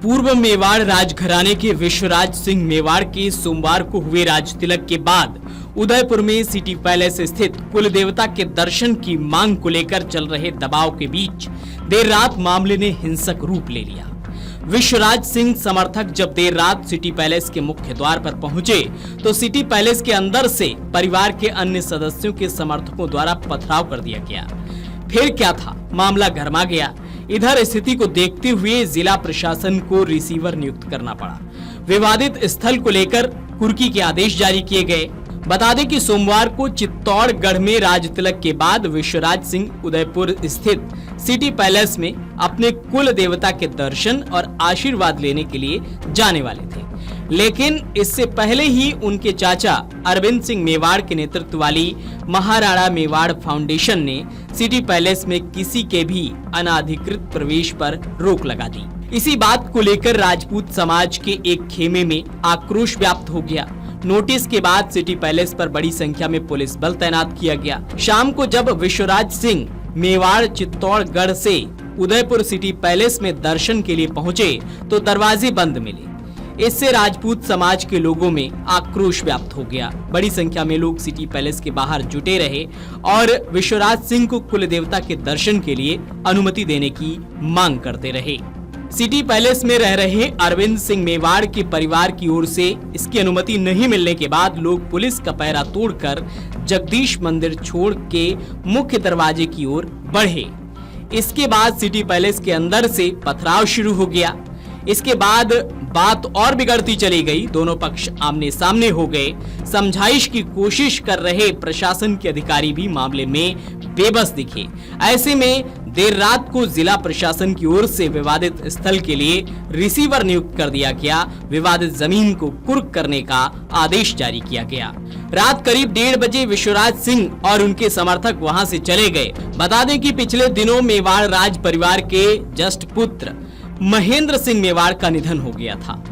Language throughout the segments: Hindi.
पूर्व मेवाड़ राजघराने के विश्वराज सिंह मेवाड़ के सोमवार को हुए राज तिलक के बाद उदयपुर में सिटी पैलेस स्थित कुल देवता के दर्शन की मांग को लेकर चल रहे दबाव के बीच देर रात मामले ने हिंसक रूप ले लिया। विश्वराज सिंह समर्थक जब देर रात सिटी पैलेस के मुख्य द्वार पर पहुंचे तो सिटी पैलेस के अंदर से परिवार के अन्य सदस्यों के समर्थकों द्वारा पथराव कर दिया गया। फिर क्या था, मामला गरमा गया। इधर स्थिति को देखते हुए जिला प्रशासन को रिसीवर नियुक्त करना पड़ा। विवादित स्थल को लेकर कुर्की के आदेश जारी किए गए। बता दें कि सोमवार को चित्तौड़गढ़ में राज तिलक के बाद विश्वराज सिंह उदयपुर स्थित सिटी पैलेस में अपने कुल देवता के दर्शन और आशीर्वाद लेने के लिए जाने वाले थे, लेकिन इससे पहले ही उनके चाचा अरविंद सिंह मेवाड़ के नेतृत्व वाली महाराणा मेवाड़ फाउंडेशन ने सिटी पैलेस में किसी के भी अनाधिकृत प्रवेश पर रोक लगा दी। इसी बात को लेकर राजपूत समाज के एक खेमे में आक्रोश व्याप्त हो गया। नोटिस के बाद सिटी पैलेस पर बड़ी संख्या में पुलिस बल तैनात किया गया। शाम को जब विश्वराज सिंह मेवाड़ चित्तौड़गढ़ से उदयपुर सिटी पैलेस में दर्शन के लिए पहुंचे तो दरवाजे बंद मिले। इससे राजपूत समाज के लोगों में आक्रोश व्याप्त हो गया। बड़ी संख्या में लोग सिटी पैलेस के बाहर जुटे रहे और विश्वराज सिंह को कुल देवता के दर्शन के लिए अनुमति देने की मांग करते रहे। सिटी पैलेस में रह रहे अरविंद सिंह मेवाड़ के परिवार की ओर से इसकी अनुमति नहीं मिलने के बाद लोग पुलिस का पहरा तोड़कर जगदीश मंदिर छोड़ के मुख्य दरवाजे की ओर बढ़े। इसके बाद सिटी पैलेस के अंदर से पथराव शुरू हो गया। इसके बाद बात और बिगड़ती चली गई। दोनों पक्ष आमने सामने हो गए। समझाइश की कोशिश कर रहे प्रशासन के अधिकारी भी मामले में बेबस दिखे। ऐसे में देर रात को जिला प्रशासन की ओर से विवादित स्थल के लिए रिसीवर नियुक्त कर दिया गया। विवादित जमीन को कुर्क करने का आदेश जारी किया गया। रात करीब 1:30 बजे विश्वराज सिंह और उनके समर्थक वहां से चले गए। बता दें कि पिछले दिनों मेवाड़ राज परिवार के ज्येष्ठ पुत्र महेंद्र सिंह मेवाड़ का निधन हो गया था।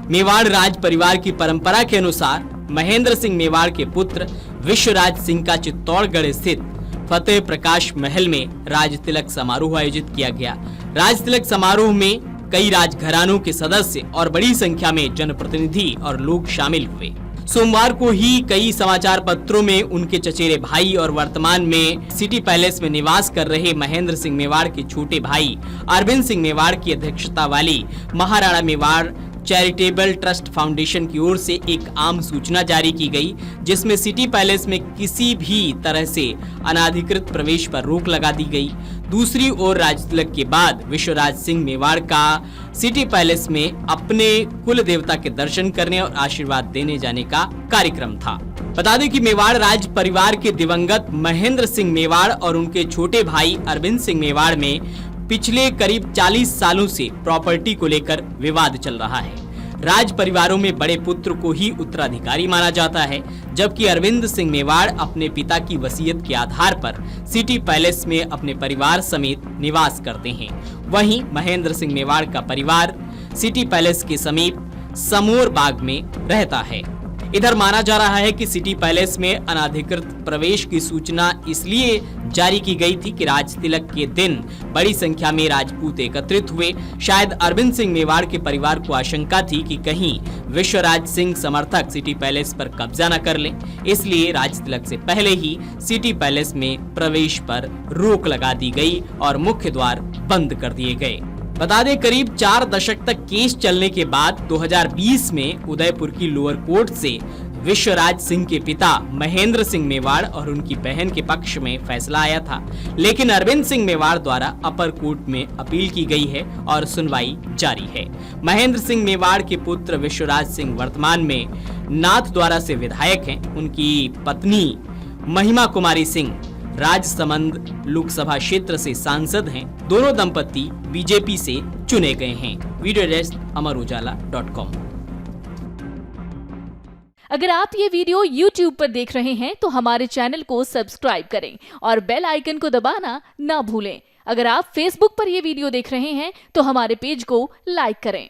मेवाड़ राज परिवार की परंपरा के अनुसार महेंद्र सिंह मेवाड़ के पुत्र विश्वराज सिंह का चित्तौड़गढ़ स्थित फतेह प्रकाश महल में राज तिलक समारोह आयोजित किया गया। राज तिलक समारोह में कई राजघरानों के सदस्य और बड़ी संख्या में जनप्रतिनिधि और लोग शामिल हुए। सोमवार को ही कई समाचार पत्रों में उनके चचेरे भाई और वर्तमान में सिटी पैलेस में निवास कर रहे महेंद्र सिंह मेवाड़ के छोटे भाई अरविंद सिंह मेवाड़ की अध्यक्षता वाली Maharana Mewar charitable trust foundation की ओर से एक आम सूचना जारी की गई, जिसमें सिटी पैलेस में किसी भी तरह से अनाधिकृत प्रवेश पर रोक लगा दी गई। दूसरी ओर राज तिलक के बाद विश्वराज सिंह मेवाड़ का सिटी पैलेस में अपने कुल देवता के दर्शन करने और आशीर्वाद देने जाने का कार्यक्रम था। बता दें कि मेवाड़ राज परिवार के दिवंगत महेंद्र सिंह मेवाड़ और उनके छोटे भाई अरविंद सिंह मेवाड़ में पिछले करीब 40 सालों से प्रॉपर्टी को लेकर विवाद चल रहा है। राज परिवारों में बड़े पुत्र को ही उत्तराधिकारी माना जाता है, जबकि अरविंद सिंह मेवाड़ अपने पिता की वसीयत के आधार पर सिटी पैलेस में अपने परिवार समेत निवास करते हैं। वहीं महेंद्र सिंह मेवाड़ का परिवार सिटी पैलेस के समीप समोर बाग में रहता है। इधर माना जा रहा है कि सिटी पैलेस में अनाधिकृत प्रवेश की सूचना इसलिए जारी की गई थी कि राज तिलक के दिन बड़ी संख्या में राजपूत एकत्रित हुए। शायद अरविंद सिंह मेवाड़ के परिवार को आशंका थी कि कहीं विश्वराज सिंह समर्थक सिटी पैलेस पर कब्जा न कर लें, इसलिए राज तिलक से पहले ही सिटी पैलेस में प्रवेश पर रोक लगा दी गई और मुख्य द्वार बंद कर दिए गए। बता दें करीब 4 दशक तक केस चलने के बाद 2020 में उदयपुर की लोअर कोर्ट से विश्वराज सिंह के पिता महेंद्र सिंह मेवाड़ और उनकी बहन के पक्ष में फैसला आया था, लेकिन अरविंद सिंह मेवाड़ द्वारा अपर कोर्ट में अपील की गई है और सुनवाई जारी है। महेंद्र सिंह मेवाड़ के पुत्र विश्वराज सिंह वर्तमान में नाथद्वारा से विधायक हैं। उनकी पत्नी महिमा कुमारी सिंह राजसमंद लोकसभा क्षेत्र से सांसद हैं। दोनों दंपति बीजेपी से चुने गए हैं। वीडियो डेस्क अमरउजाला.com। अगर आप ये वीडियो YouTube पर देख रहे हैं तो हमारे चैनल को सब्सक्राइब करें और बेल आइकन को दबाना ना भूलें। अगर आप Facebook पर ये वीडियो देख रहे हैं तो हमारे पेज को लाइक करें।